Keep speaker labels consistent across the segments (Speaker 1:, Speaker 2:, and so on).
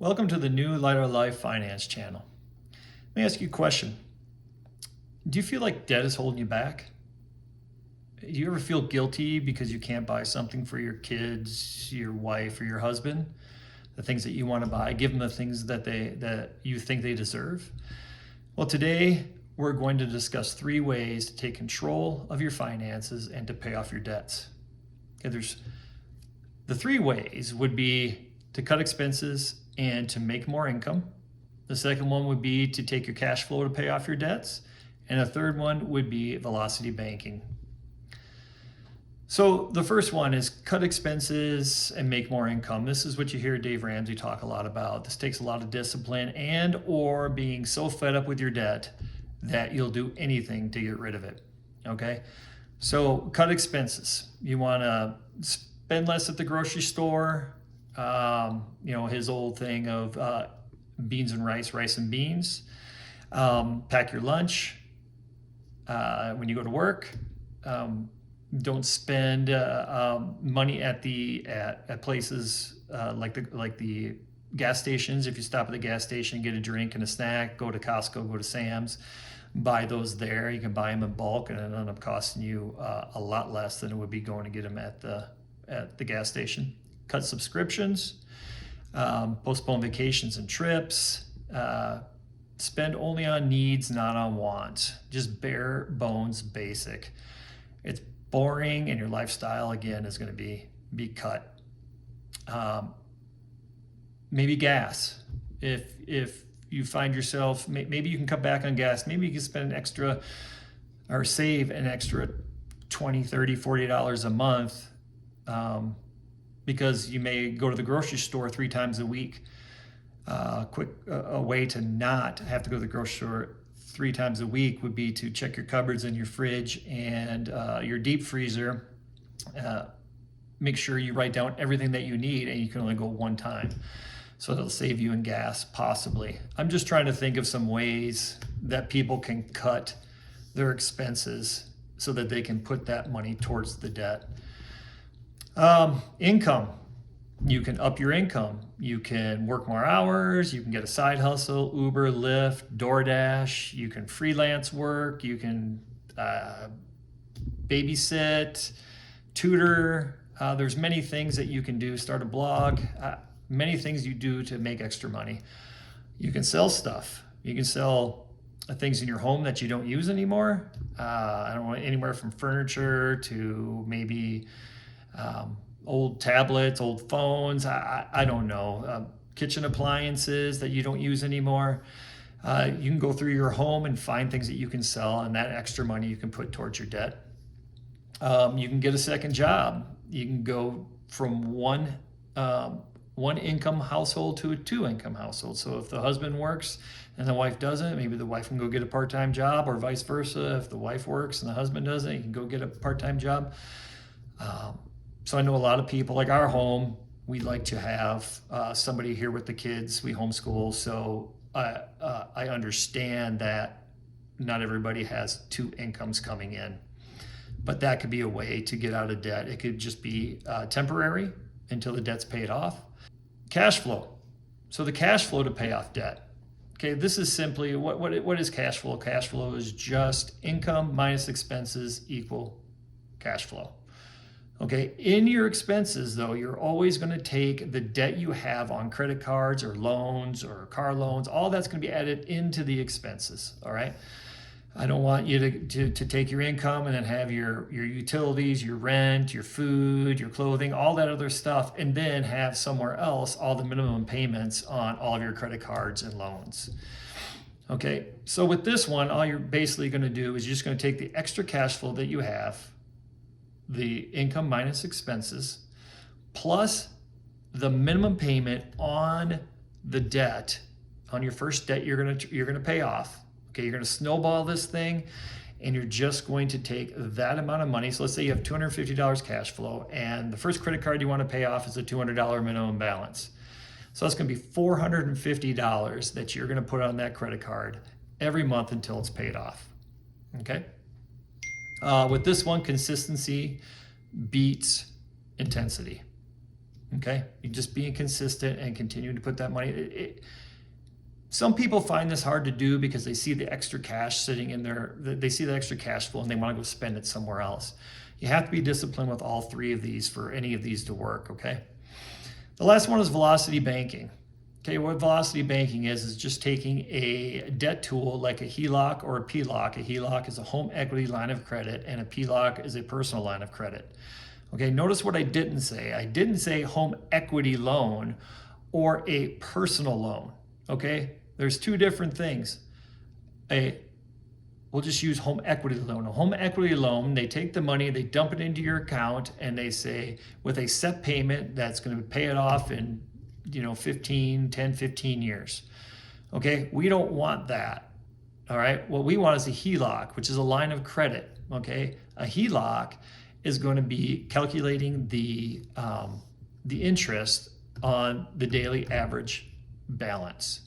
Speaker 1: Welcome to the new Light Our Life Finance channel. Let me ask you a question. Do you feel like debt is holding you back? Do you ever feel guilty because you can't buy something for your kids, your wife, or your husband? The things that you want to buy, give them the things that you think they deserve? Well, today we're going to discuss 3 ways to take control of your finances and to pay off your debts. Okay, the 3 ways would be to cut expenses and to make more income. The second one would be to take your cash flow to pay off your debts. And a third one would be velocity banking. So the first one is cut expenses and make more income. This is what you hear Dave Ramsey talk a lot about. This takes a lot of discipline and or being so fed up with your debt that you'll do anything to get rid of it. Okay? So cut expenses. You want to spend less at the grocery store. His old thing of beans and rice and beans. Pack your lunch when you go to work. Don't spend money at places like the gas stations. If you stop at the gas station, get a drink and a snack, go to Costco, go to Sam's, buy those there. You can buy them in bulk, and it'll end up costing you a lot less than it would be going to get them at the gas station. Cut subscriptions, postpone vacations and trips, spend only on needs, not on wants. Just bare bones basic. It's boring, and your lifestyle again is going to be cut. Maybe gas. If you find yourself, maybe you can cut back on gas. Maybe you can spend an extra or save an extra $20, $30, $40 a month. Because you may go to the grocery store 3 times a week. A way to not have to go to the grocery store 3 times a week would be to check your cupboards and your fridge and your deep freezer. Make sure you write down everything that you need, and you can only go 1 time. So it'll save you in gas, possibly. I'm just trying to think of some ways that people can cut their expenses so that they can put that money towards the debt. Income. You can up your income. You can work more hours. You can get a side hustle, Uber, Lyft, DoorDash. You can freelance work. You can babysit, tutor. There's many things that you can do. Start a blog. Many things you do to make extra money. You can sell stuff. You can sell things in your home that you don't use anymore. I don't know, anywhere from furniture to maybe old tablets, old phones, I don't know, kitchen appliances that you don't use anymore. You can go through your home and find things that you can sell, and that extra money you can put towards your debt. You can get a second job. You can go from one income household to a 2-income household. So if the husband works and the wife doesn't, maybe the wife can go get a part-time job, or vice versa. If the wife works and the husband doesn't, he can go get a part-time job. So I know a lot of people, like our home, we like to have somebody here with the kids. We homeschool, so I understand that not everybody has 2 incomes coming in, but that could be a way to get out of debt. It could just be temporary until the debt's paid off. Cash flow. So the cash flow to pay off debt. Okay, this is simply, what is cash flow? Cash flow is just income minus expenses equal cash flow. Okay, in your expenses, though, you're always going to take the debt you have on credit cards or loans or car loans. All that's going to be added into the expenses, all right? I don't want you to take your income and then have your utilities, your rent, your food, your clothing, all that other stuff, and then have somewhere else all the minimum payments on all of your credit cards and loans. Okay, so with this one, all you're basically going to do is you're just going to take the extra cash flow that you have, the income minus expenses, plus the minimum payment on the debt, on your first debt you're gonna pay off. Okay, you're gonna snowball this thing, and you're just going to take that amount of money. So let's say you have $250 cash flow, and the first credit card you want to pay off is a $200 minimum balance. So that's gonna be $450 that you're gonna put on that credit card every month until it's paid off. Okay. With this one, consistency beats intensity. Okay, you just being consistent and continuing to put that money. Some people find this hard to do because they see the extra cash sitting in there. They see the extra cash flow and they want to go spend it somewhere else. You have to be disciplined with all three of these for any of these to work. Okay. The last one is velocity banking. Okay, what velocity banking is just taking a debt tool like a HELOC or a PLOC. A HELOC is a home equity line of credit, and a PLOC is a personal line of credit. Okay, notice what I didn't say. I didn't say home equity loan or a personal loan. Okay, there's two different things. We'll just use home equity loan. A home equity loan, they take the money, they dump it into your account, and they say with a set payment that's going to pay it off in 10, 15 years. Okay, we don't want that. All right, what we want is a HELOC, which is a line of credit. Okay, a HELOC is going to be calculating the interest on the daily average balance.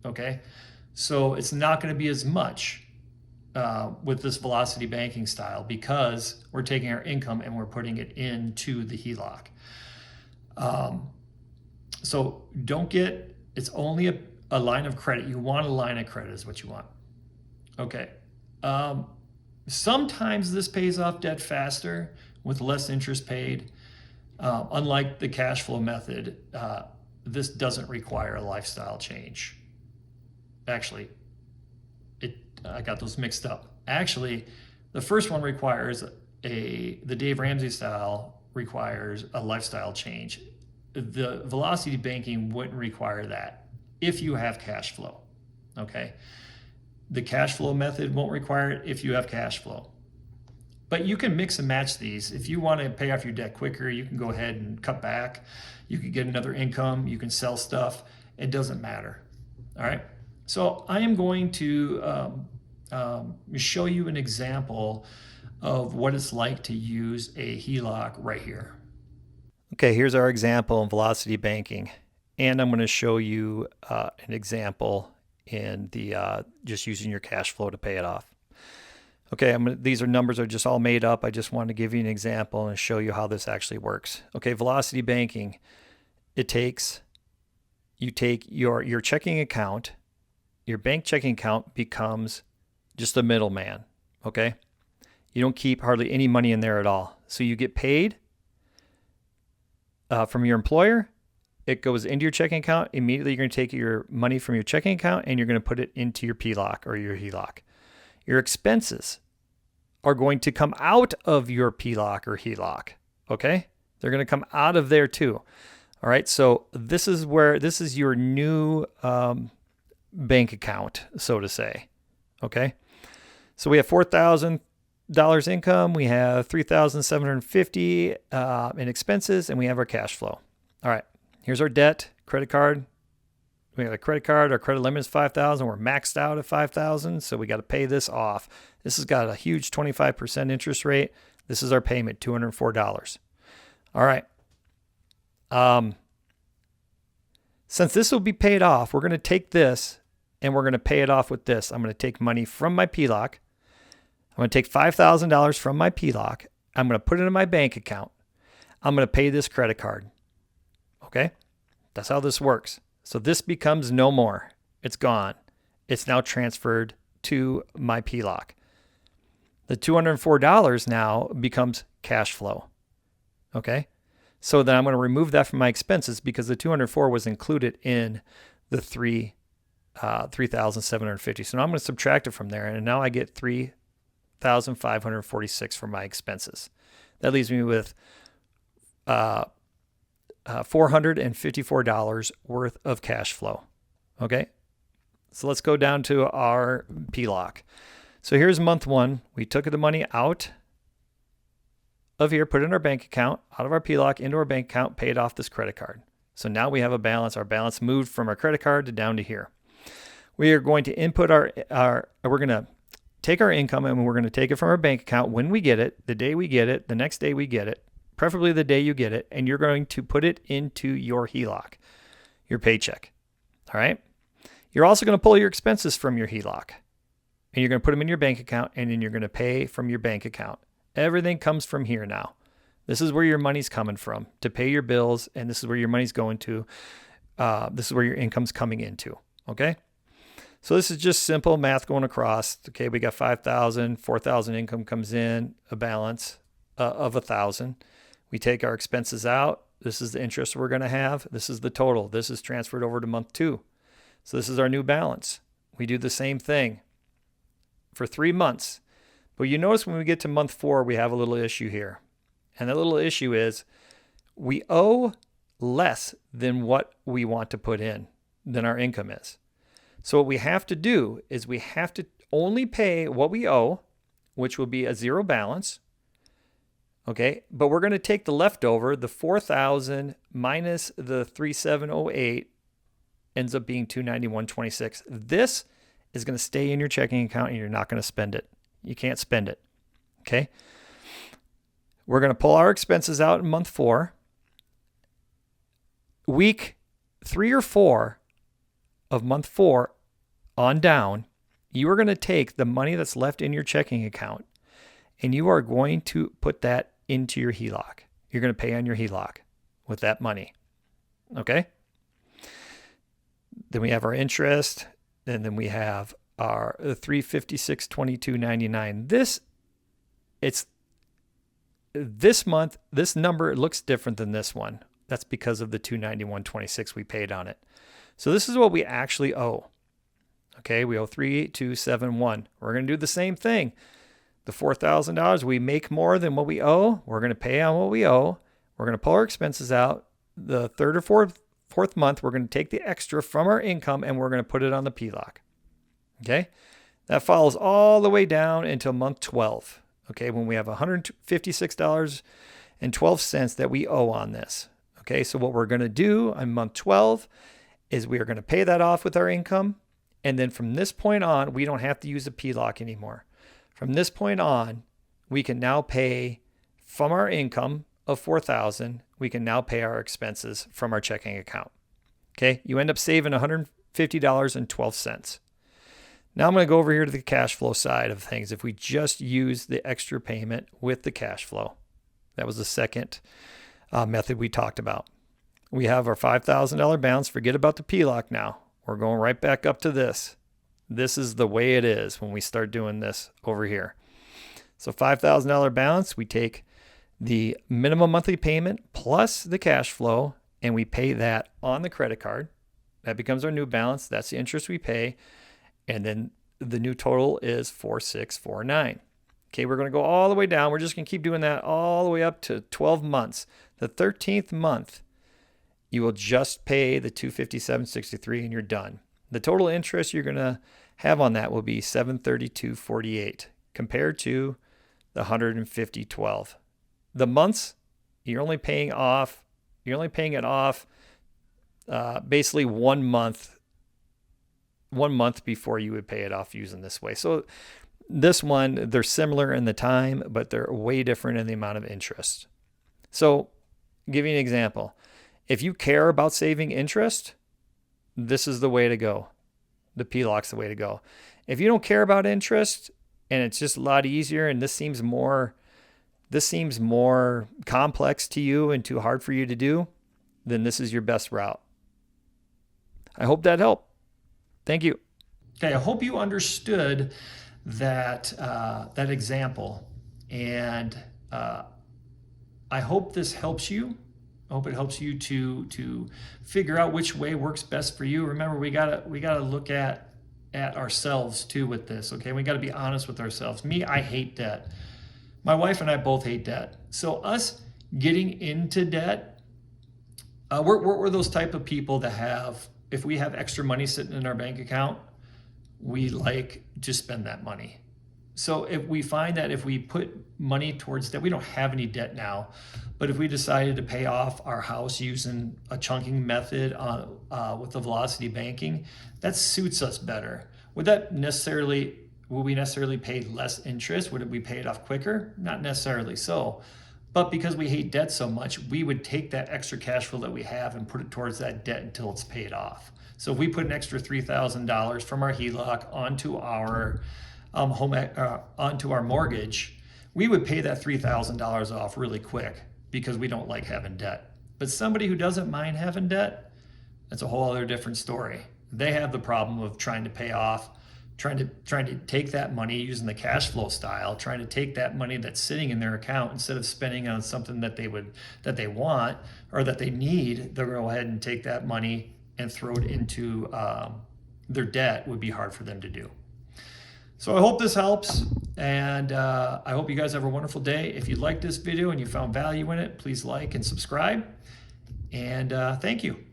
Speaker 1: Okay, so it's not going to be as much with this velocity banking style because we're taking our income and we're putting it into the HELOC. So don't get, it's only a line of credit. You want a line of credit is what you want. Okay. Sometimes this pays off debt faster with less interest paid. Unlike the cash flow method, this doesn't require a lifestyle change. Actually, I got those mixed up. Actually, the first one requires the Dave Ramsey style requires a lifestyle change. The velocity banking wouldn't require that if you have cash flow. Okay. The cash flow method won't require it if you have cash flow. But you can mix and match these. If you want to pay off your debt quicker, you can go ahead and cut back. You can get another income. You can sell stuff. It doesn't matter. All right. So I am going to show you an example of what it's like to use a HELOC right here. Okay, here's our example in velocity banking. And I'm going to show you an example in the just using your cash flow to pay it off. Okay, these numbers are just all made up. I just wanted to give you an example and show you how this actually works. Okay, velocity banking, you take your checking account, your bank checking account becomes just a middleman, okay? You don't keep hardly any money in there at all. So you get paid from your employer. It goes into your checking account. Immediately, you're going to take your money from your checking account and you're going to put it into your PLOC or your HELOC. Your expenses are going to come out of your PLOC or HELOC, okay? They're going to come out of there too. All right, so this is your new bank account, so to say, okay? So we have $4,000 income, we have $3,750 in expenses, and we have our cash flow. All right, here's our debt, credit card. We got a credit card, our credit limit is $5,000. We're maxed out at $5,000, so we got to pay this off. This has got a huge 25% interest rate. This is our payment, $204. All right. Since this will be paid off, we're going to take this and we're going to pay it off with this. I'm going to take money from my PLOC. I'm going to take $5,000 from my PLOC. I'm going to put it in my bank account. I'm going to pay this credit card. Okay? That's how this works. So this becomes no more. It's gone. It's now transferred to my PLOC. The $204 now becomes cash flow. Okay? So then I'm going to remove that from my expenses because the $204 was included in the $3,750. So now I'm going to subtract it from there, and now I get $3,546 for my expenses. That leaves me with $454 worth of cash flow. Okay, so let's go down to our PLOC. So here's month one. We took the money out of here, put it in our bank account, out of our PLOC into our bank account, paid off this credit card. So now we have a balance. Our balance moved from our credit card to down to here. We are going to input we're going to take our income and we're going to take it from our bank account when we get it, the day we get it, the next day we get it, preferably the day you get it, and you're going to put it into your HELOC, your paycheck. All right. You're also going to pull your expenses from your HELOC and you're going to put them in your bank account, and then you're going to pay from your bank account. Everything comes from here now.
Speaker 2: This is where your money's coming from to pay your bills, and this is where your money's going to. This is where your income's coming into, okay? So this is just simple math going across. Okay, we got 5,000, 4,000 income comes in, a balance of 1,000. We take our expenses out. This is the interest we're going to have. This is the total. This is transferred over to month 2. So this is our new balance. We do the same thing for 3 months. But you notice when we get to month 4, we have a little issue here. And the little issue is we owe less than what we want to put in, than our income is. So what we have to do is we have to only pay what we owe, which will be a zero balance. Okay, but we're going to take the leftover, the 4,000 minus the 3,708 ends up being 291.26. This is going to stay in your checking account and you're not going to spend it. You can't spend it. Okay. We're going to pull our expenses out in month 4. Week 3 or 4 of month 4 on down, you are going to take the money that's left in your checking account and you are going to put that into your HELOC. You're going to pay on your HELOC with that money. Okay? Then we have our interest, and then we have our $356.22.99. This month, this number looks different than this one. That's because of the $291.26 we paid on it. So this is what we actually owe. Okay, we owe $382.71. We're going to do the same thing. The $4,000, we make more than what we owe. We're going to pay on what we owe. We're going to pull our expenses out. The third or fourth month, we're going to take the extra from our income and we're going to put it on the PLOC. Okay, that follows all the way down until month 12. Okay, when we have $156.12 that we owe on this. Okay, so what we're going to do on month 12 is we are going to pay that off with our income. And then from this point on, we don't have to use a PLOC anymore. From this point on, we can now pay from our income of $4,000. We can now pay our expenses from our checking account. Okay, you end up saving $150.12. Now I'm going to go over here to the cash flow side of things. If we just use the extra payment with the cash flow, that was the second method we talked about. We have our $5,000 balance. Forget about the PLOC now. We're going right back up to this. This is the way it is when we start doing this over here. So $5,000 balance, we take the minimum monthly payment plus the cash flow, and we pay that on the credit card. That becomes our new balance. That's the interest we pay. And then the new total is 4,649. Okay, we're going to go all the way down. We're just going to keep doing that all the way up to 12 months. The 13th month, you will just pay the $257.63 and you're done. The total interest you're going to have on that will be $732.48 compared to the $150.12. The months, you're only paying it off basically 1 month before you would pay it off using this way. So this one, they're similar in the time, but they're way different in the amount of interest. So I'll give you an example. If you care about saving interest, this is the way to go. The PLOC's the way to go. If you don't care about interest and it's just a lot easier and this seems more complex to you and too hard for you to do, then this is your best route. I hope that helped. Thank you.
Speaker 1: Okay, I hope you understood that example, and I hope this helps you. I hope it helps you to figure out which way works best for you. Remember, we gotta look at ourselves too with this. Okay, we gotta be honest with ourselves. Me, I hate debt. My wife and I both hate debt. So us getting into debt, we're those type of people that have, if we have extra money sitting in our bank account, we like to spend that money. So if we find that if we put money towards debt, we don't have any debt now, but if we decided to pay off our house using a chunking method with the Velocity Banking, that suits us better. Will we necessarily pay less interest? Would we pay it off quicker? Not necessarily so. But because we hate debt so much, we would take that extra cash flow that we have and put it towards that debt until it's paid off. So if we put an extra $3,000 from our HELOC onto our onto our mortgage, we would pay that $3,000 off really quick. because we don't like having debt. But somebody who doesn't mind having debt, that's a whole other different story. They have the problem of trying to pay off, trying to take that money using the cash flow style, trying to take that money that's sitting in their account, instead of spending on something that they want or that they need, they'll go ahead and take that money and throw it into their debt. Would be hard for them to do. So I hope this helps, and I hope you guys have a wonderful day. If you liked this video and you found value in it, please like and subscribe, and thank you.